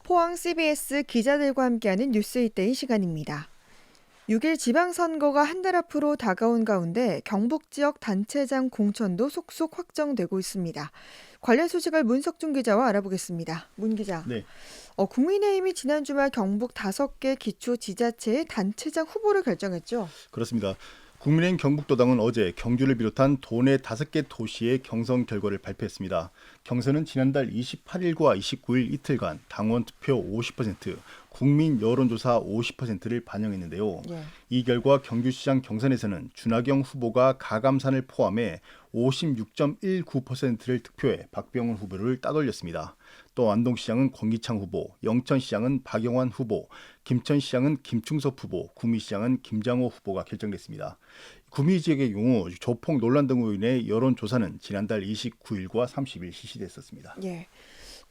포항 CBS 기자들과 함께하는 뉴스이데이 시간입니다. 6일 지방선거가 한 달 앞으로 다가온 가운데 경북 지역 단체장 공천도 속속 확정되고 있습니다. 관련 소식을 문석준 기자와 알아보겠습니다. 문 기자, 네, 국민의힘이 지난 주말 경북 5개 기초지자체의 단체장 후보를 결정했죠. 그렇습니다. 국민의힘 경북도당은 어제 경주를 비롯한 도내 5개 도시의 경선 결과를 발표했습니다. 경선은 지난달 28일과 29일 이틀간 당원 투표 50%, 국민 여론조사 50%를 반영했는데요. 예. 이 결과 경주시장 경선에서는 준하경 후보가 가감산을 포함해 56.19%를 득표해 박병훈 후보를 따돌렸습니다. 또 안동시장은 권기창 후보, 영천시장은 박영환 후보, 김천시장은 김충섭 후보, 구미시장은 김장호 후보가 결정됐습니다. 구미 지역의 경우 조폭 논란 등으로 인해 여론조사는 지난달 29일과 30일 실시됐었습니다. 예.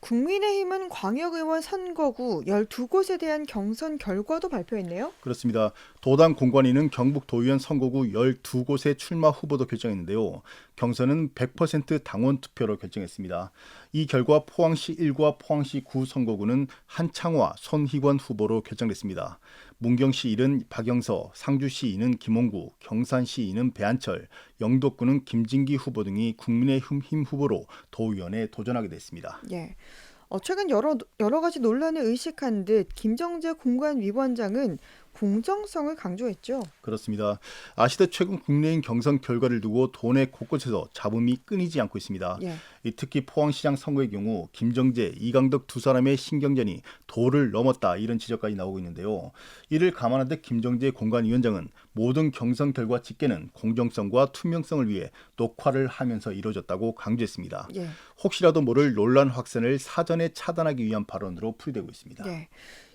국민의힘은 광역의원 선거구 12곳에 대한 경선 결과도 발표했네요. 그렇습니다. 도당 공관위는 경북도의원 선거구 12곳의 출마 후보도 결정했는데요. 경선은 100% 당원 투표로 결정했습니다. 이 결과 포항시 1과 포항시 9 선거구는 한창화, 손희권 후보로 결정됐습니다. 문경시 1은 박영서, 상주시 2는 김홍구, 경산시 2는 배한철, 영도구는 김진기 후보 등이 국민의힘 후보로 도의원에 도전하게 됐습니다. 예. 최근 여러 가지 논란을 의식한 듯 김정재 공관위원장은 공정성을 강조했죠. 그렇습니다. 아시듯 최근 국내인 경선 결과를 두고 도내 곳곳에서 잡음이 끊이지 않고 있습니다. 예. 특히 포항시장 선거의 경우 김정재, 이강덕 두 사람의 신경전이 도를 넘었다 이런 지적까지 나오고 있는데요. 이를 감안한 듯 김정재 공관위원장은 모든 경선 결과 집계는 공정성과 투명성을 위해 녹화를 하면서 이루어졌다고 강조했습니다. 예. 혹시라도 모를 논란 확산을 사전에 차단하기 위한 발언으로 풀이되고 있습니다. 예.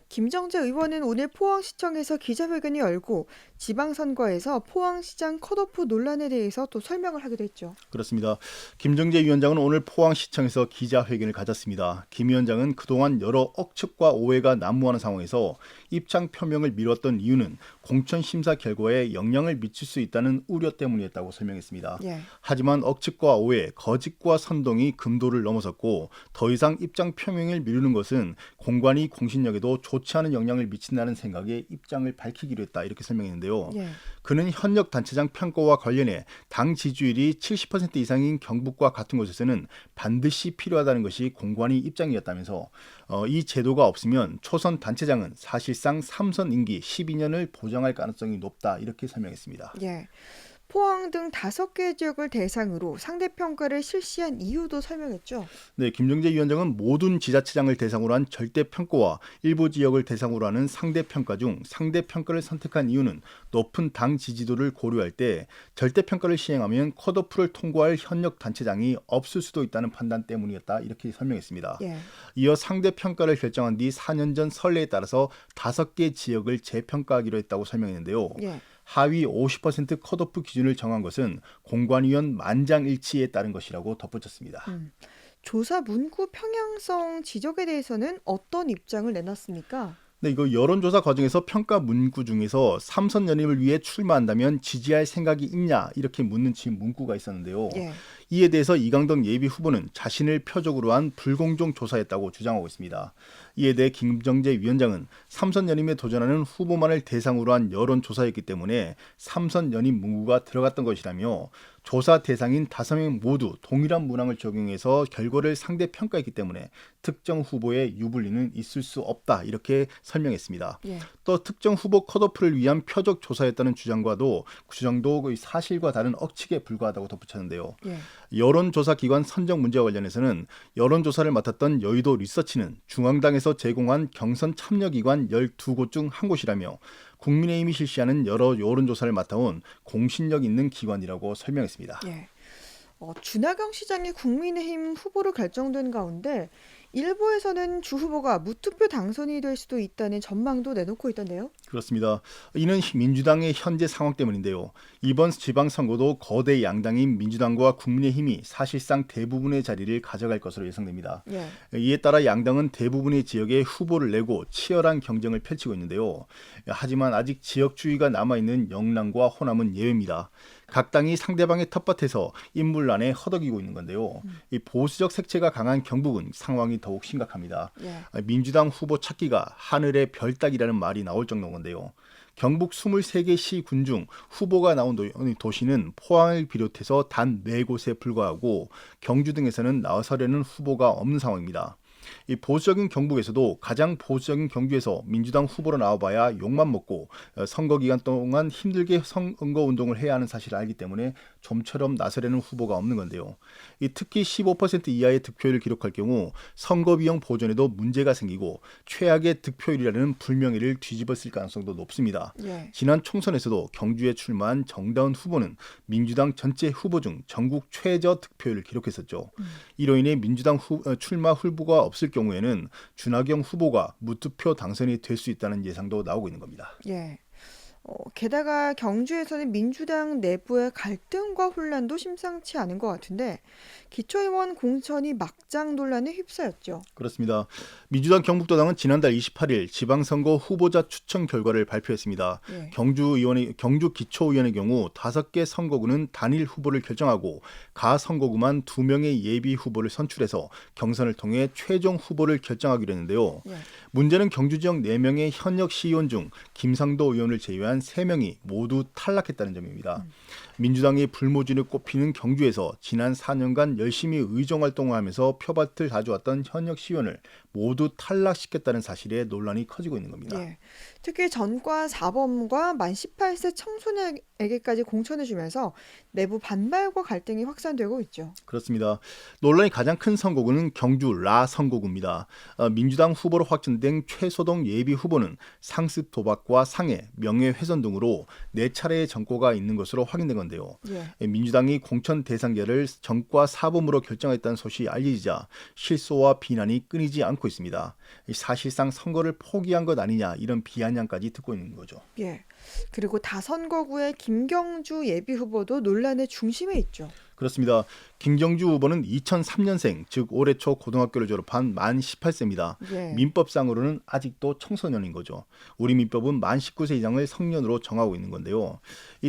김정재 의원은 오늘 포항시청에서 기자회견을 열고 지방선거에서 포항시장 컷오프 논란에 대해서 또 설명을 하기도 했죠. 그렇습니다. 김정재 위원장은 오늘 포항시청에서 기자회견을 가졌습니다. 김 위원장은 그동안 여러 억측과 오해가 난무하는 상황에서 입장 표명을 미뤘던 이유는 공천심사 결과에 영향을 미칠 수 있다는 우려 때문이었다고 설명했습니다. 예. 하지만 억측과 오해, 거짓과 선동이 금도를 넘어섰고 더 이상 입장 표명을 미루는 것은 공관위 공신력에도 좋지 않은 영향을 미친다는 생각에 입장을 밝히기로 했다 이렇게 설명했는데요. 예. 그는 현역 단체장 평가와 관련해 당 지지율이 70% 이상인 경북과 같은 곳에서는 반드시 필요하다는 것이 공관위 입장이었다면서 이 제도가 없으면 초선 단체장은 사실상 3선 임기 12년을 보장할 가능성이 높다 이렇게 설명했습니다. 예. 포항 등 5개 지역을 대상으로 상대평가를 실시한 이유도 설명했죠. 네, 김정재 위원장은 모든 지자체장을 대상으로 한 절대평가와 일부 지역을 대상으로 하는 상대평가 중 상대평가를 선택한 이유는 높은 당 지지도를 고려할 때 절대평가를 시행하면 컷오프를 통과할 현역 단체장이 없을 수도 있다는 판단 때문이었다 이렇게 설명했습니다. 예. 이어 상대평가를 결정한 뒤 4년 전 선례에 따라서 5개 지역을 재평가하기로 했다고 설명했는데요. 예. 하위 50% 컷오프 기준을 정한 것은 공관위원 만장일치에 따른 것이라고 덧붙였습니다. 조사 문구 평양성 지적에 대해서는 어떤 입장을 내놨습니까? 네, 이거 여론조사 과정에서 평가 문구 중에서 3선 연임을 위해 출마한다면 지지할 생각이 있냐 이렇게 묻는 문구가 있었는데요. 예. 이에 대해서 이강덕 예비 후보는 자신을 표적으로 한 불공정 조사였다고 주장하고 있습니다. 이에 대해 김정재 위원장은 3선 연임에 도전하는 후보만을 대상으로 한 여론조사였기 때문에 3선 연임 문구가 들어갔던 것이라며 조사 대상인 5명 모두 동일한 문항을 적용해서 결과를 상대 평가했기 때문에 특정 후보의 유불리는 있을 수 없다 이렇게 설명했습니다. 예. 또 특정 후보 컷오프를 위한 표적 조사였다는 주장과도 그 주장도 사실과 다른 억측에 불과하다고 덧붙였는데요. 예. 여론조사 기관 선정 문제와 관련해서는 여론조사를 맡았던 여의도 리서치는 중앙당에서 제공한 경선 참여기관 12곳 중 한 곳이라며 국민의힘이 실시하는 여러 여론조사를 맡아온 공신력 있는 기관이라고 설명했습니다. 예. 준하경 시장이 국민의힘 후보로 결정된 가운데 일부에서는 주 후보가 무투표 당선이 될 수도 있다는 전망도 내놓고 있던데요. 그렇습니다. 이는 민주당의 현재 상황 때문인데요. 이번 지방선거도 거대 양당인 민주당과 국민의힘이 사실상 대부분의 자리를 가져갈 것으로 예상됩니다. 예. 이에 따라 양당은 대부분의 지역에 후보를 내고 치열한 경쟁을 펼치고 있는데요. 하지만 아직 지역주의가 남아있는 영남과 호남은 예외입니다. 각 당이 상대방의 텃밭에서 인물난에 허덕이고 있는 건데요. 이 보수적 색채가 강한 경북은 상황이 더 더욱 심각합니다. 예. 민주당 후보 찾기가 하늘의 별 따기라는 말이 나올 정도인데요. 경북 23개 시군 중 후보가 나온 도시는 포항을 비롯해서 단 4곳에 불과하고 경주 등에서는 나서려는 후보가 없는 상황입니다. 이 보수적인 경북에서도 가장 보수적인 경주에서 민주당 후보로 나와봐야 욕만 먹고 선거 기간 동안 힘들게 선거 운동을 해야 하는 사실을 알기 때문에 좀처럼 나서려는 후보가 없는 건데요. 특히 15% 이하의 득표율을 기록할 경우 선거 비용 보전에도 문제가 생기고 최악의 득표율이라는 불명예를 뒤집었을 가능성도 높습니다. 예. 지난 총선에서도 경주에 출마한 정다운 후보는 민주당 전체 후보 중 전국 최저 득표율을 기록했었죠. 이로 인해 민주당 출마 후보가 없을 경우에는 준하경 후보가 무투표 당선이 될 수 있다는 예상도 나오고 있는 겁니다. 예. 게다가 경주에서는 민주당 내부의 갈등과 혼란도 심상치 않은 것 같은데 기초의원 공천이 막장 논란에 휩싸였죠. 그렇습니다. 민주당 경북도당은 지난달 28일 지방선거 후보자 추천 결과를 발표했습니다. 예. 경주 기초의원의 경우 5개 선거구는 단일 후보를 결정하고 가 선거구만 2명의 예비 후보를 선출해서 경선을 통해 최종 후보를 결정하기로 했는데요. 예. 문제는 경주 지역 4명의 현역 시의원 중 김상도 의원을 제외한 3명이 모두 탈락했다는 점입니다. 민주당이 불모지를 꼽히는 경주에서 지난 4년간 열심히 의정활동을 하면서 표밭을 다져왔던 현역 시의원을 모두 탈락시켰다는 사실에 논란이 커지고 있는 겁니다. 예. 특히 전과 사범과 만 18세 청소년에게까지 공천해주면서 내부 반발과 갈등이 확산되고 있죠. 그렇습니다. 논란이 가장 큰 선거구는 경주 라 선거구입니다. 민주당 후보로 확정된 최소동 예비 후보는 상습 도박과 상해, 명예훼손 등으로 4차례의 전과가 있는 것으로 확인된 건데요. 예. 민주당이 공천 대상자를 전과 사범으로 결정했다는 소식이 알려지자 실소와 비난이 끊이지 않고 있습니다. 사실상 선거를 포기한 것 아니냐 이런 비아냥까지 듣고 있는 거죠. 예. 그리고 다선거구의 김경주 예비 후보도 논란의 중심에 있죠. 그렇습니다. 김경주 후보는 2003년생, 즉 올해 초 고등학교를 졸업한 만 18세입니다. 예. 민법상으로는 아직도 청소년인 거죠. 우리 민법은 만 19세 이상을 성년으로 정하고 있는 건데요.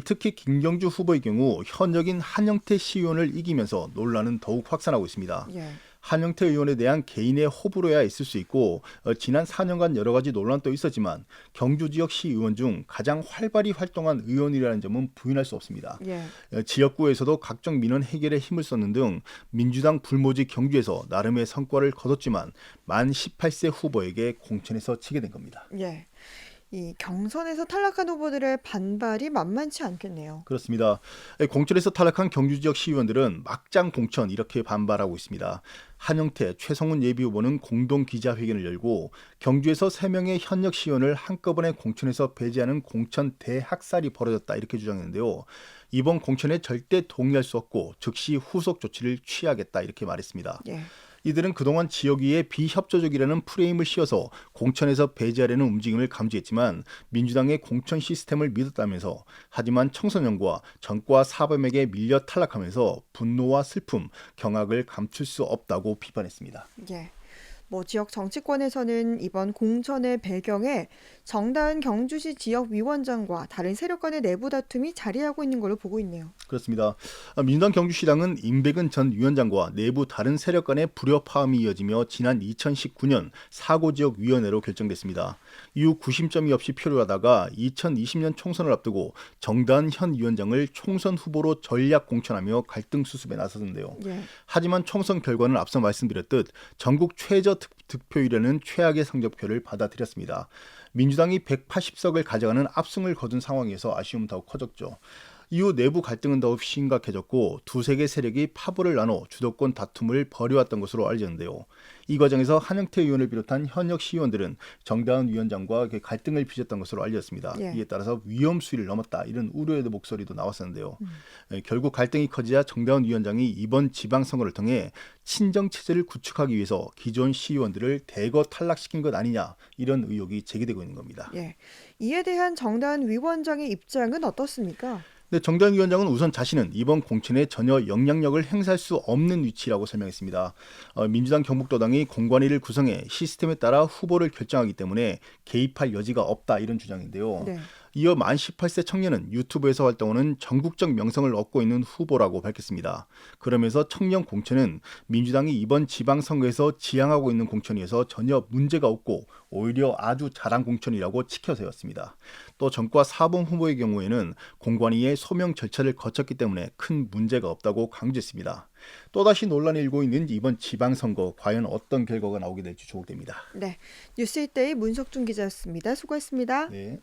특히 김경주 후보의 경우 현역인 한영태 시의원을 이기면서 논란은 더욱 확산하고 있습니다. 예. 한영태 의원에 대한 개인의 호불호야 있을 수 있고 지난 4년간 여러 가지 논란도 있었지만 경주 지역 시의원 중 가장 활발히 활동한 의원이라는 점은 부인할 수 없습니다. 예. 지역구에서도 각종 민원 해결에 힘을 썼는 등 민주당 불모지 경주에서 나름의 성과를 거뒀지만 만 18세 후보에게 공천에서 치게 된 겁니다. 예. 이 경선에서 탈락한 후보들의 반발이 만만치 않겠네요. 그렇습니다. 공천에서 탈락한 경주 지역 시의원들은 막장 공천 이렇게 반발하고 있습니다. 한영태, 최성훈 예비후보는 공동 기자회견을 열고 경주에서 3명의 현역 시의원을 한꺼번에 공천에서 배제하는 공천 대학살이 벌어졌다 이렇게 주장했는데요. 이번 공천에 절대 동의할 수 없고 즉시 후속 조치를 취하겠다 이렇게 말했습니다. 예. 이들은 그동안 지역위에 비협조적이라는 프레임을 씌워서 공천에서 배제하려는 움직임을 감지했지만 민주당의 공천 시스템을 믿었다면서 하지만 청소년과 전과 사범에게 밀려 탈락하면서 분노와 슬픔, 경악을 감출 수 없다고 비판했습니다. 예. 지역 정치권에서는 이번 공천의 배경에 정다은 경주시 지역위원장과 다른 세력 간의 내부 다툼이 자리하고 있는 걸로 보고 있네요. 그렇습니다. 민주당 경주시당은 임백은 전 위원장과 내부 다른 세력 간의 불협화음이 이어지며 지난 2019년 사고지역위원회로 결정됐습니다. 이후 구심점이 없이 표류하다가 2020년 총선을 앞두고 정다은 현 위원장을 총선 후보로 전략 공천하며 갈등 수습에 나섰는데요. 예. 하지만 총선 결과는 앞서 말씀드렸듯 전국 최저 득표율에는 최악의 성적표를 받아들였습니다. 민주당이 180석을 가져가는 압승을 거둔 상황에서 아쉬움은 더욱 커졌죠. 이후 내부 갈등은 더욱 심각해졌고 두세 개 세력이 파벌을 나눠 주도권 다툼을 벌여왔던 것으로 알려졌는데요. 이 과정에서 한영태 의원을 비롯한 현역 시의원들은 정다은 위원장과 갈등을 빚었던 것으로 알려졌습니다. 예. 이에 따라서 위험 수위를 넘었다 이런 우려의 목소리도 나왔었는데요. 결국 갈등이 커지자 정다은 위원장이 이번 지방선거를 통해 친정 체제를 구축하기 위해서 기존 시의원들을 대거 탈락시킨 것 아니냐 이런 의혹이 제기되고 있는 겁니다. 예. 이에 대한 정다은 위원장의 입장은 어떻습니까? 네, 정다은 위원장은 우선 자신은 이번 공천에 전혀 영향력을 행사할 수 없는 위치라고 설명했습니다. 민주당 경북도당이 공관위를 구성해 시스템에 따라 후보를 결정하기 때문에 개입할 여지가 없다 이런 주장인데요. 네. 이어 만 18세 청년은 유튜브에서 활동하는 전국적 명성을 얻고 있는 후보라고 밝혔습니다. 그러면서 청년 공천은 민주당이 이번 지방선거에서 지향하고 있는 공천이어서 전혀 문제가 없고 오히려 아주 잘한 공천이라고 치켜세웠습니다. 또 전과 4번 후보의 경우에는 공관위의 소명 절차를 거쳤기 때문에 큰 문제가 없다고 강조했습니다. 또다시 논란이 일고 있는 이번 지방선거 과연 어떤 결과가 나오게 될지 주목됩니다. 네, 뉴스이데이 문석준 기자였습니다. 수고했습니다. 네.